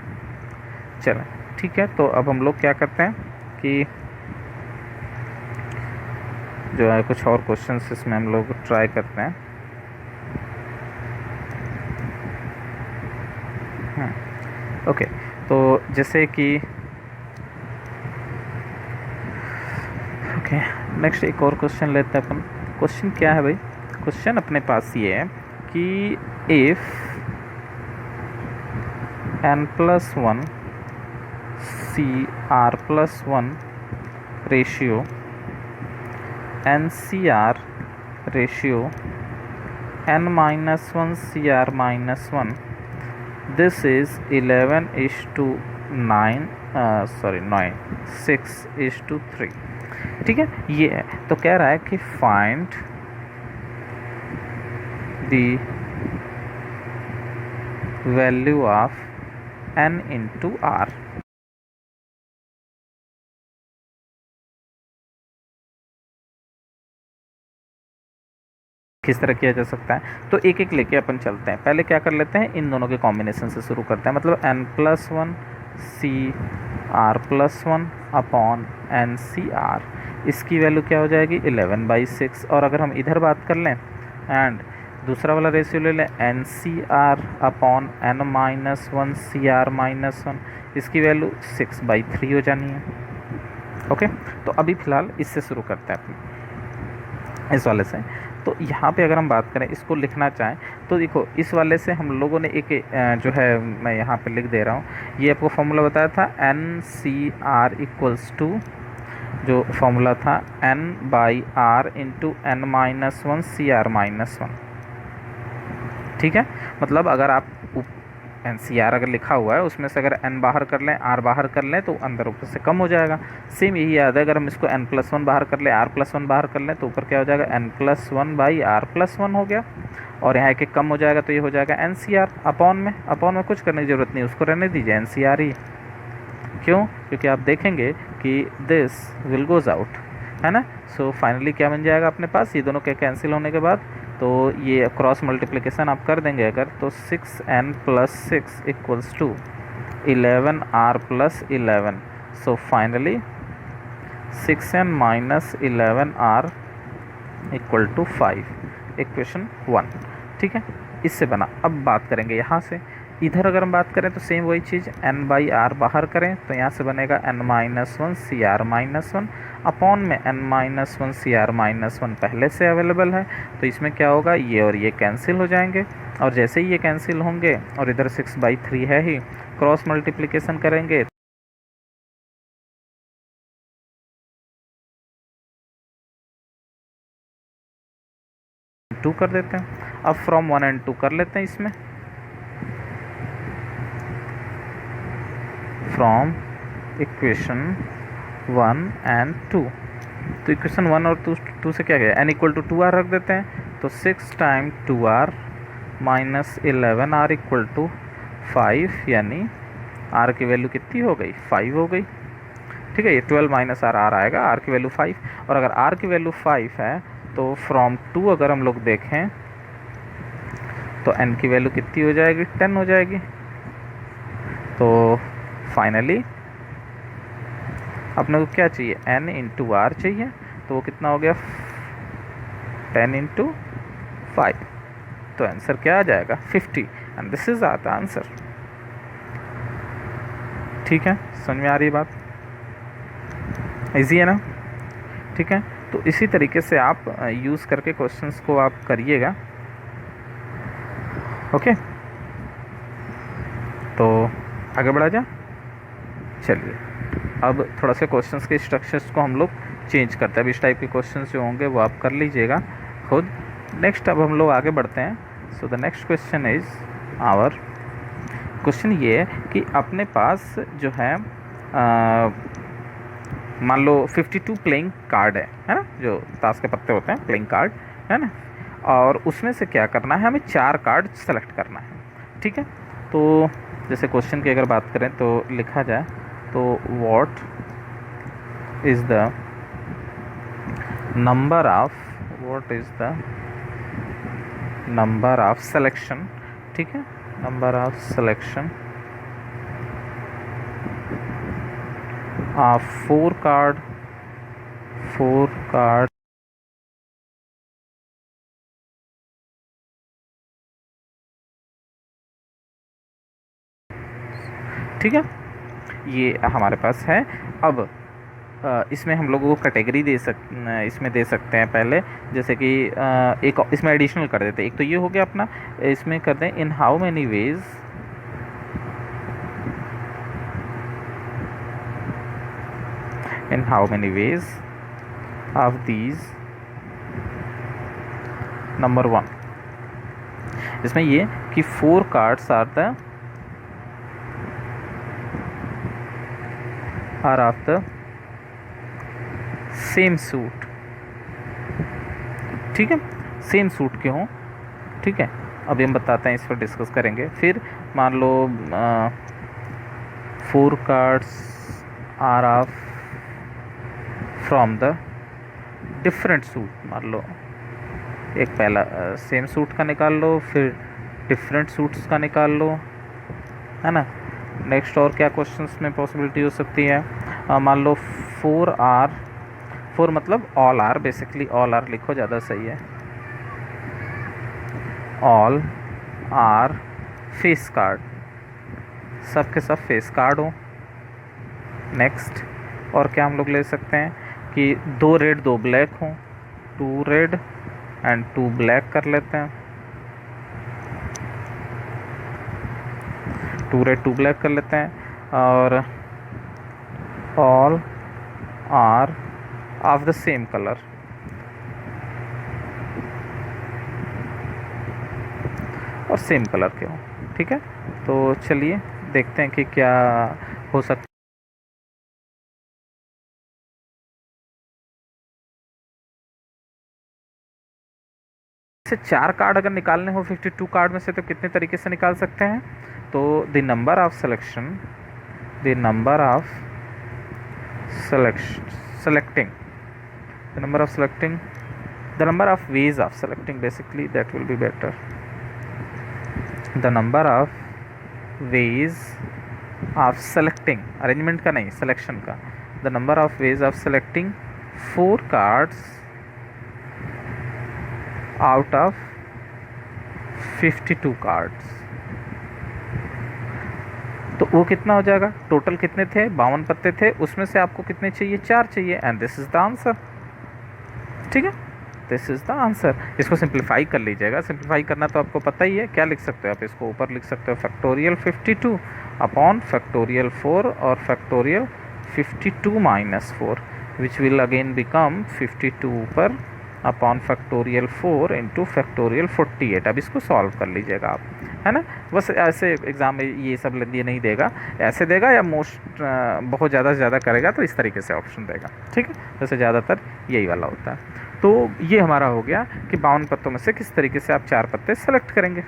[SPEAKER 1] चलें ठीक है, तो अब हम लोग क्या करते हैं कि जो है कुछ और क्वेश्चंस इसमें हम लोग ट्राई करते हैं। ओके, तो जैसे कि ओके नेक्स्ट एक और क्वेश्चन लेते हैं अपन। क्वेश्चन क्या है भाई, क्वेश्चन अपने पास ये है कि if n plus 1 CR plus 1 ratio NCR ratio n minus 1 CR minus 1, this is 11:9 6:3। ठीक है, ये है। तो कह रहा है कि find the value of n into r। किस तरह किया जा सकता है, तो एक एक लेके अपन चलते हैं। पहले क्या कर लेते हैं, इन दोनों के कॉम्बिनेशन से शुरू करते हैं। मतलब n plus 1 CR plus 1 upon NCR, इसकी वैल्यू क्या हो जाएगी 11/6। और अगर हम इधर बात कर लें एंड दूसरा वाला रेशियो ले लें NCR upon n minus 1 CR minus 1, इसकी वैल्यू 6/3 हो जानी है। ओके, तो अभी फ़िलहाल इससे शुरू करते हैं अपने इस वाले से। तो यहाँ पे अगर हम बात करें, इसको लिखना चाहें तो देखो, इस वाले से हम लोगों ने एक जो है मैं यहाँ पे लिख दे रहा हूँ, ये आपको फॉर्मूला बताया था NCR इक्वल्स टू, जो फॉर्मूला था N/R इंटू N-1 CR-1। ठीक है, मतलब अगर आप NCR अगर लिखा हुआ है उसमें से अगर N बाहर कर लें, R बाहर कर लें तो अंदर ऊपर से कम हो जाएगा। सेम यही याद है, अगर हम इसको N+1 बाहर कर लें, R+1 बाहर कर लें तो ऊपर क्या हो जाएगा, N+1/R+1 हो गया, और यहाँ एक एक कम हो जाएगा तो ये हो जाएगा NCR। अपॉन में कुछ करने की ज़रूरत नहीं, उसको रहने दीजिए NCR ही। क्यों? क्योंकि आप देखेंगे कि दिस विल गोज़ आउट, है ना। सो फाइनली क्या बन जाएगा अपने पास, ये दोनों के कैंसिल होने के बाद, तो ये क्रॉस मल्टीप्लिकेशन आप कर देंगे अगर, तो 6n+6 equals to 11r+11। So finally 6n-11r equal to 5, equation 1। ठीक है, इससे बना। अब बात करेंगे यहाँ से, इधर अगर हम बात करें तो सेम वही चीज़, N/R बाहर करें तो यहाँ से बनेगा N-1 CR-1, अपॉन में N-1 CR-1 पहले से अवेलेबल है, तो इसमें क्या होगा, ये और ये कैंसिल हो जाएंगे, और जैसे ही ये कैंसिल होंगे और इधर 6/3 है ही, क्रॉस मल्टीप्लिकेशन करेंगे 2 कर देते हैं। अब फ्रॉम 1 and 2 कर लेते हैं इसमें, फ्रॉम इक्वेशन 1 and 2। तो इक्वेशन 1 और 2 से क्या गया, n इक्वल टू 2r रख देते हैं, तो 6 time 2r minus 11r equal to 5, यानी r की वैल्यू कितनी हो गई, 5 हो गई। ठीक है, ये 12 माइनस r आएगा, r की वैल्यू 5, और अगर r की वैल्यू 5 है तो फ्रॉम 2 अगर हम लोग देखें तो n की वैल्यू कितनी हो जाएगी, 10 हो जाएगी। तो फाइनली अपने को क्या चाहिए, n इंटू आर चाहिए, तो वो कितना हो गया, 10 इंटू 5, तो आंसर क्या आ जाएगा, 50, and this is our the answer. ठीक है, समझ में आ रही बात, इजी है ना। ठीक है, तो इसी तरीके से आप यूज़ करके क्वेश्चंस को आप करिएगा। ओके, तो आगे बढ़ा जा। चलिए, अब थोड़ा सा क्वेश्चंस के स्ट्रक्चर्स को हम लोग चेंज करते हैं। अब इस टाइप के क्वेश्चंस जो होंगे वो आप कर लीजिएगा खुद। नेक्स्ट अब हम लोग आगे बढ़ते हैं। So the next question is our question ये है कि अपने पास जो है मान लो 52 प्लेइंग कार्ड है ना, जो ताश के पत्ते होते हैं, प्लेइंग कार्ड है ना, और उसमें से क्या करना है, हमें 4 कार्ड सेलेक्ट करना है। ठीक है, तो जैसे क्वेश्चन की अगर बात करें तो लिखा जाए तो what is the number of selection, ठीक है, number of selection of 4 card ठीक है, ये हमारे पास है। अब इसमें हम लोगों को कैटेगरी इसमें दे सकते हैं पहले, जैसे कि एक इसमें एडिशनल कर देते हैं। एक तो ये हो गया अपना, इसमें कर दें in how many ways of these number 1। इसमें ये कि 4 cards are of the same suit. ठीक है, सेम सूट के हों। ठीक है, अभी हम बताते हैं, इस पर डिस्कस करेंगे। फिर मान लो 4 cards are of from the different suit. मान लो एक पहला सेम सूट का निकाल लो, फिर डिफरेंट सूट्स का निकाल लो, है ना। नेक्स्ट और क्या क्वेश्चंस में पॉसिबिलिटी हो सकती है, मान लो 4 मतलब all are, basically all are लिखो, ज़्यादा सही है। ऑल आर फेस कार्ड, सब के सब फेस कार्ड हो। नेक्स्ट और क्या हम लोग ले सकते हैं कि 2 रेड 2 ब्लैक हों, 2 रेड एंड 2 ब्लैक कर लेते हैं, 2 रेड 2 ब्लैक कर लेते हैं। और all are of the same colour, और सेम कलर के हों। ठीक है, तो चलिए देखते हैं कि क्या हो सकता है। से 4 कार्ड अगर निकालने हो 52 कार्ड में से तो कितने तरीके से निकाल सकते हैं? तो the number of selection, the number of selecting, the number of selecting, the number of ways of selecting, basically that will be better, the number of ways of selecting, arrangement का नहीं, selection का, the number of ways of selecting 4 cards out of 52 cards। तो वो कितना हो जाएगा? Total कितने थे? 52 पत्ते थे, उसमें से आपको कितने चाहिए? 4 चाहिए, and this is the answer. ठीक है, दिस इज़ द आंसर। इसको सिंप्लीफाई कर लीजिएगा। सिंप्लीफाई करना तो आपको पता ही है, क्या लिख सकते हो आप? इसको ऊपर लिख सकते हो फैक्टोरियल 52 अपॉन फैक्टोरियल 4 और factorial 52 minus 4, which will again become 52 ऊपर अपॉन फैक्टोरियल 4 इंटू फैक्टोरियल 48। अब इसको सॉल्व कर लीजिएगा आप, है ना। बस ऐसे एग्ज़ाम में ये सब ये नहीं देगा, ऐसे देगा या मोस्ट बहुत ज़्यादा से ज़्यादा करेगा तो इस तरीके से ऑप्शन देगा। ठीक है, वैसे ज़्यादातर यही वाला होता है। तो ये हमारा हो गया कि 52 पत्तों में से किस तरीके से आप 4 पत्ते सेलेक्ट करेंगे।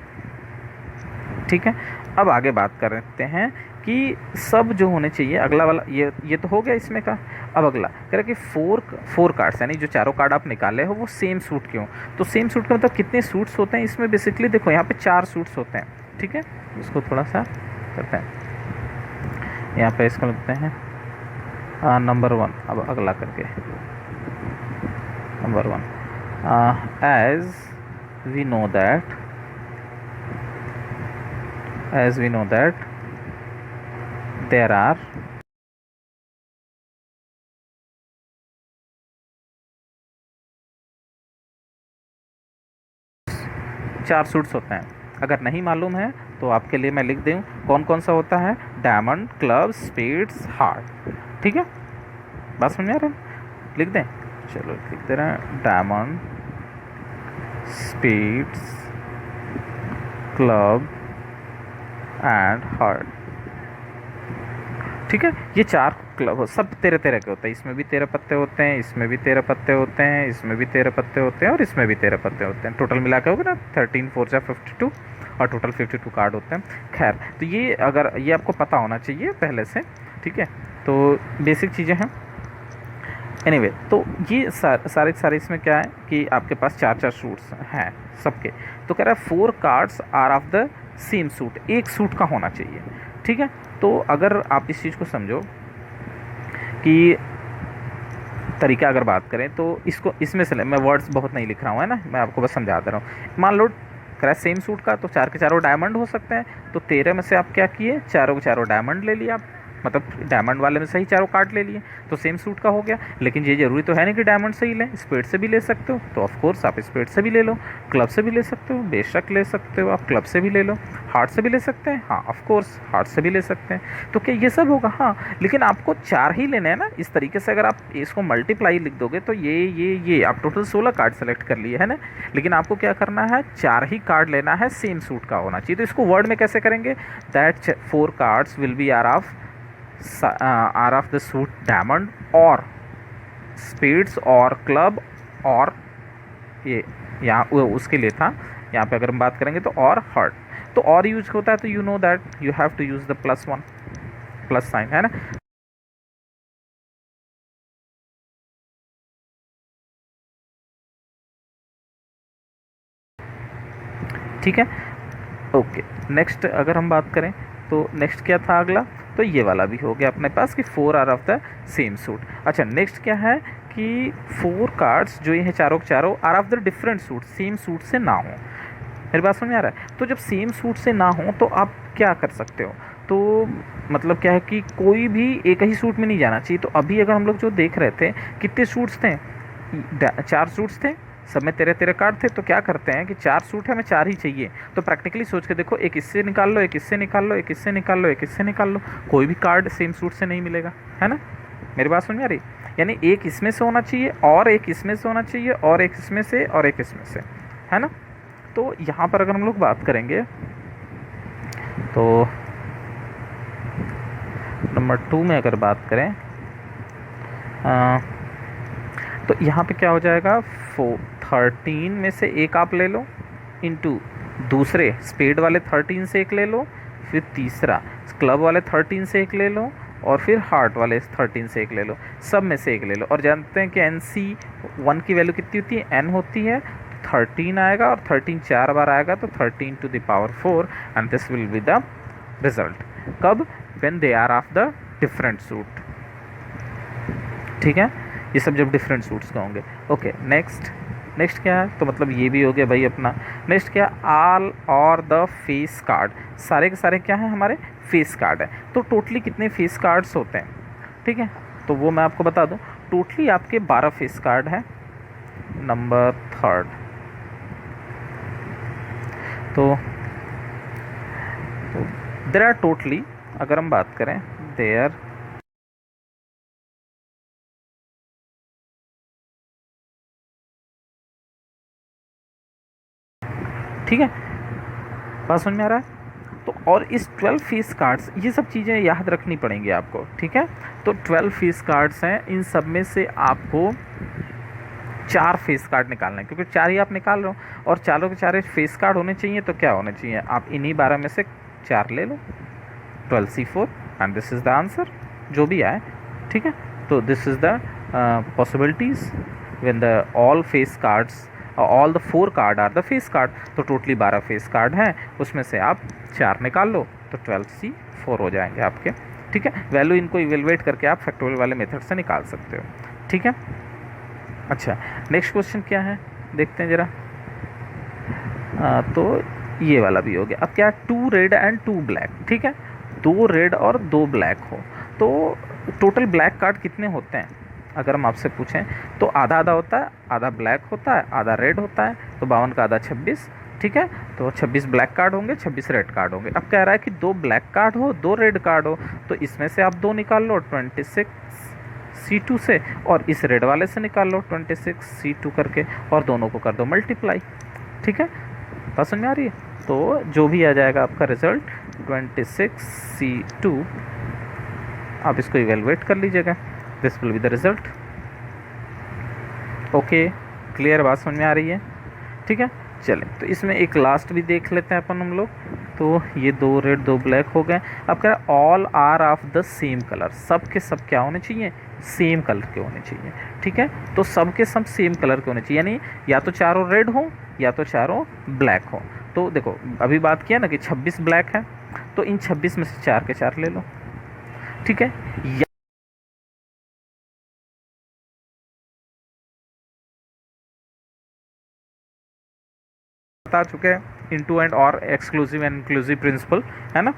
[SPEAKER 1] ठीक है, अब आगे बात करते हैं कि सब जो होने चाहिए, अगला वाला ये तो हो गया इसमें का। अब अगला कह रहा कि 4 कार्ड्स, यानी जो चारों कार्ड आप निकाले हो वो सेम सूट के हों। तो सेम सूट का मतलब कितने सूट्स होते हैं इसमें? बेसिकली देखो यहाँ पे 4 सूट्स होते हैं। ठीक है, इसको थोड़ा सा करते हैं, यहाँ पे इसको लिखते हैं नंबर 1। अब अगला करके number 1, as we know that there are 4 suits होते हैं। अगर नहीं मालूम है तो आपके लिए मैं लिख दूँ कौन कौन सा होता है। Diamond, club, spades, heart. ठीक है, बात समझ आ रहा है? लिख दें, चलो लिख दे रहे हैं। Diamond, spades, club and heart. ठीक है, ये 4 क्लब सब 13 के होते हैं। इसमें भी 13 पत्ते होते हैं, इसमें भी 13 पत्ते होते हैं, इसमें भी 13 पत्ते होते हैं और इसमें भी 13 पत्ते होते हैं। टोटल मिला के होगा ना 13 4 जा 52 और टोटल 52 कार्ड होते हैं। खैर, तो ये अगर ये आपको पता होना चाहिए पहले से। ठीक है, तो बेसिक चीज़ें हैं। एनीवे, तो ये सारे इसमें क्या है कि आपके पास 4 सूट्स हैं सबके। तो कह रहा है 4 cards are of the same suit, एक सूट का होना चाहिए। ठीक है, तो अगर आप इस चीज़ को समझो कि तरीका अगर बात करें तो इसको इसमें से मैं वर्ड्स बहुत नहीं लिख रहा हूँ, है ना, मैं आपको बस समझा दे रहा हूँ। मान लो कह सेम सूट का, तो 4 के 4 डायमंड हो सकते हैं। तो 13 में से आप क्या किए? 4 के 4 डायमंड ले लिया आप, मतलब डायमंड वाले में से ही 4 कार्ड ले लिए, तो सेम सूट का हो गया। लेकिन ये जरूरी तो है नहीं कि डायमंड से ही लें, स्पेड से भी ले सकते हो। तो ऑफ कोर्स आप स्पेड से भी ले लो, क्लब से भी ले सकते हो, बेशक ले सकते हो आप, क्लब से भी ले लो, हार्ट से भी ले सकते हैं। हाँ ऑफ कोर्स हार्ट से भी ले सकते हैं। तो क्या ये सब होगा? हाँ, लेकिन आपको 4 ही लेने हैं ना। इस तरीके से अगर आप इसको मल्टीप्लाई लिख दोगे तो ये आप टोटल 16 कार्ड सेलेक्ट कर लिए, है ना। लेकिन आपको क्या करना है? 4 ही कार्ड लेना है, सेम सूट का होना चाहिए। तो इसको वर्ड में कैसे करेंगे? That 4 cards will be are of the suit diamond और स्पेड्स और क्लब, और ये यहाँ उसके लिए था, यहाँ पे अगर हम बात करेंगे तो और हार्ट। तो और यूज होता है तो you know that you have to use the +1 plus sign, है ना। ठीक है, ओके। नेक्स्ट अगर हम बात करें तो नेक्स्ट क्या था अगला? तो ये वाला भी हो गया अपने पास कि 4 are of the same suit. अच्छा, नेक्स्ट क्या है कि 4 कार्ड्स जो ये हैं चारों के चारों are of the different suit, same suit से ना हो। मेरी बात समझ आ रहा है? तो जब सेम सूट से ना हो तो आप क्या कर सकते हो? तो मतलब क्या है कि कोई भी एक ही सूट में नहीं जाना चाहिए। तो अभी अगर हम लोग जो देख रहे थे, कितने सूट्स थे, 4 सूट्स थे, सब में तेरे तेरे कार्ड थे। तो क्या करते हैं कि 4 सूट है, हमें 4 ही चाहिए। तो प्रैक्टिकली सोच के देखो, एक इससे निकाल लो, एक इससे निकाल लो, एक इससे निकाल लो, एक इससे निकाल लो, कोई भी कार्ड सेम सूट से नहीं मिलेगा, है ना। मेरी बात समझ में आ रही? यानी एक इसमें से होना चाहिए, और एक इसमें से होना चाहिए, और एक इसमें से, और एक इसमें से, है ना। तो यहाँ पर अगर हम लोग बात करेंगे तो नंबर 2 में अगर बात करें तो यहाँ पे क्या हो जाएगा, 13 में से एक आप ले लो, इंटू दूसरे स्पेड वाले 13 से एक ले लो, फिर तीसरा क्लब वाले 13 से एक ले लो, और फिर हार्ट वाले 13 से एक ले लो, सब में से एक ले लो। और जानते हैं कि NC1 की वैल्यू कितनी होती है, n होती है, 13 आएगा, और 13 4 बार आएगा, तो 13 to the power 4, and this will be the result. कब? When they are of the different suit. ठीक है, ये सब जब डिफरेंट सूट्स का होंगे। ओके, नेक्स्ट क्या है, तो मतलब ये भी हो गया भाई अपना। नेक्स्ट क्या, ऑल और द फेस कार्ड, सारे के सारे क्या है, हमारे फेस कार्ड है। तो टोटली कितने फेस कार्ड्स होते हैं, ठीक है, तो वो मैं आपको बता दूं। टोटली आपके 12 फेस कार्ड है, नंबर 3। तो देयर आर टोटली, अगर हम बात करें, देयर ठीक है, बात समझ में आ रहा है। तो और इस 12 फेस कार्ड्स, ये सब चीज़ें याद रखनी पड़ेंगी आपको, ठीक है। तो 12 फेस कार्ड्स हैं, इन सब में से आपको 4 फेस कार्ड निकालना है, क्योंकि 4 ही आप निकाल रहे हो, और चारों के 4 फेस कार्ड होने चाहिए। तो क्या होने चाहिए, आप इन्हीं 12 में से 4 ले लो, 12C4, and this is the answer, जो भी आए, ठीक है। तो this is the possibilities when the all face cards, all the 4 card are the face card. तो टोटली 12 फेस कार्ड हैं, उसमें से आप 4 निकाल लो, तो 12C4 हो जाएंगे आपके, ठीक है। वैल्यू इनको इवेलुएट करके आप फैक्टोरियल वाले मेथड से निकाल सकते हो, ठीक है। अच्छा, नेक्स्ट क्वेश्चन क्या है, देखते हैं ज़रा। तो ये वाला भी हो गया। अब क्या, 2 रेड एंड 2 ब्लैक, ठीक है, 2 रेड और 2 ब्लैक हो, तो टोटल ब्लैक कार्ड कितने होते हैं अगर हम आपसे पूछें, तो आधा आधा होता है, आधा ब्लैक होता है, आधा रेड होता है, तो 52 का आधा 26, ठीक है। तो 26 ब्लैक कार्ड होंगे, 26 रेड कार्ड होंगे। अब कह रहा है कि 2 ब्लैक कार्ड हो, 2 रेड कार्ड हो, तो इसमें से आप 2 निकाल लो 26C2 से, और इस रेड वाले से निकाल लो 26C2 करके, और दोनों को कर दो मल्टीप्लाई, ठीक है, बात समझ में आ रही है। तो जो भी आ जाएगा आपका रिजल्ट 26C2, आप इसको इवेलुएट कर लीजिएगा, this will be the result. Okay, clear, बात समझ में आ रही है, ठीक है। चलें, तो इसमें एक लास्ट भी देख लेते हैं अपन हम लोग। तो ये 2 रेड 2 ब्लैक हो गए। अब कह रहा है all are of the same colour, सब के सब क्या होने चाहिए, सेम कलर के होने चाहिए, ठीक है। तो सब के सब सेम कलर के होने चाहिए, यानी या तो चारों रेड हो, या तो चारों ब्लैक हो। तो देखो, अभी बात किया ना कि 26 ब्लैक है, तो इन 26 में से 4 के 4 ले लो, ठीक है। बता चुके हैं इनटू एंड और एक्सक्लूसिव एंड इंक्लूसिव प्रिंसिपल, है ना।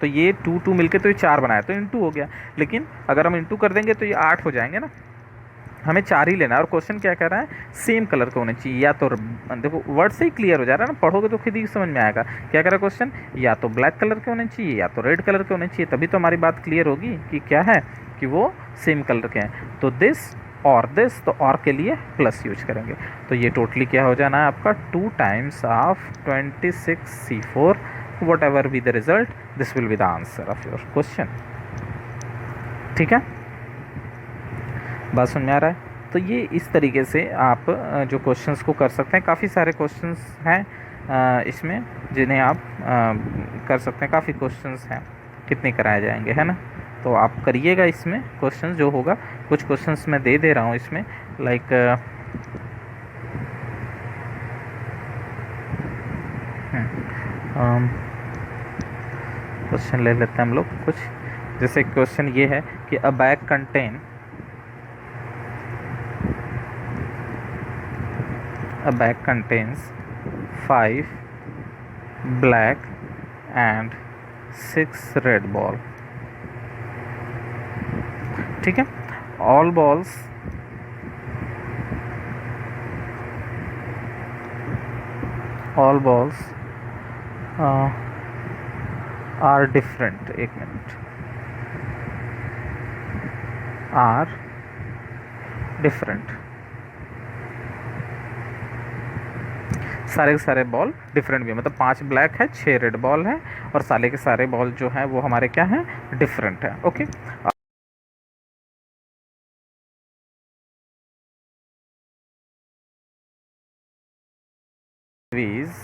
[SPEAKER 1] तो ये 2 2 मिलके तो ये 4 बनाया, तो इनटू हो गया। लेकिन अगर हम इनटू कर देंगे तो ये 8 हो जाएंगे ना, हमें 4 ही लेना है। और क्वेश्चन क्या कह रहा है, सेम कलर के होने चाहिए, या तो देखो वर्ड से ही क्लियर हो जा रहा है ना, पढ़ोगे तो खुद ही समझ में आएगा। क्या कह रहा है क्वेश्चन, या तो ब्लैक कलर के होने चाहिए, या तो रेड कलर के होने चाहिए, तभी तो हमारी बात क्लियर होगी कि क्या है, कि वो सेम कलर के हैं। तो दिस और दिस, तो और के लिए प्लस यूज करेंगे। तो ये टोटली क्या हो जाना है आपका, 2 times of 26C4, what ever be the result, this will be the answer of your question, ठीक है, बात समझ में आ रहा है। तो ये इस तरीके से आप जो क्वेश्चंस को कर सकते हैं। काफ़ी सारे क्वेश्चंस हैं इसमें जिन्हें आप कर सकते हैं, काफ़ी क्वेश्चंस हैं, कितने कराए जाएंगे, है ना। तो आप करिएगा इसमें क्वेश्चंस जो होगा। कुछ क्वेश्चंस मैं दे दे रहा हूँ इसमें, लाइक क्वेश्चन ले लेते हैं हम लोग कुछ। जैसे क्वेश्चन ये है कि अ bag contains 5 black and 6 red ball. ठीक है, ऑल बॉल्स आर डिफरेंट, एक मिनट, आर डिफरेंट, सारे के सारे बॉल डिफरेंट भी है, मतलब 5 ब्लैक है, 6 रेड बॉल है, और सारे के सारे बॉल जो हैं वो हमारे क्या हैं, डिफरेंट है। Okay, is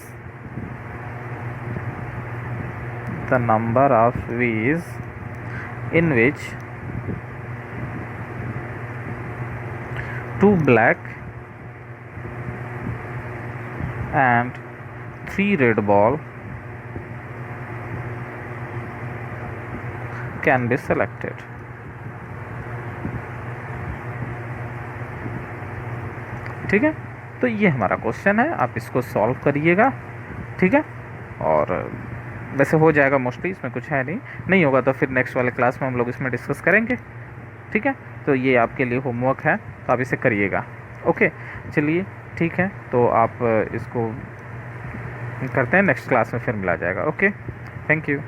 [SPEAKER 1] the number of ways in which 2 black and 3 red ball can be selected। ठीक है, तो ये हमारा क्वेश्चन है, आप इसको सॉल्व करिएगा। ठीक है, और वैसे हो जाएगा मोस्टली, इसमें कुछ है नहीं होगा तो फिर नेक्स्ट वाले क्लास में हम लोग इसमें डिस्कस करेंगे। ठीक है, तो ये आपके लिए होमवर्क है, तो आप इसे करिएगा। ओके, चलिए ठीक है, तो आप इसको करते हैं, नेक्स्ट क्लास में फिर मिला जाएगा। Okay, thank you.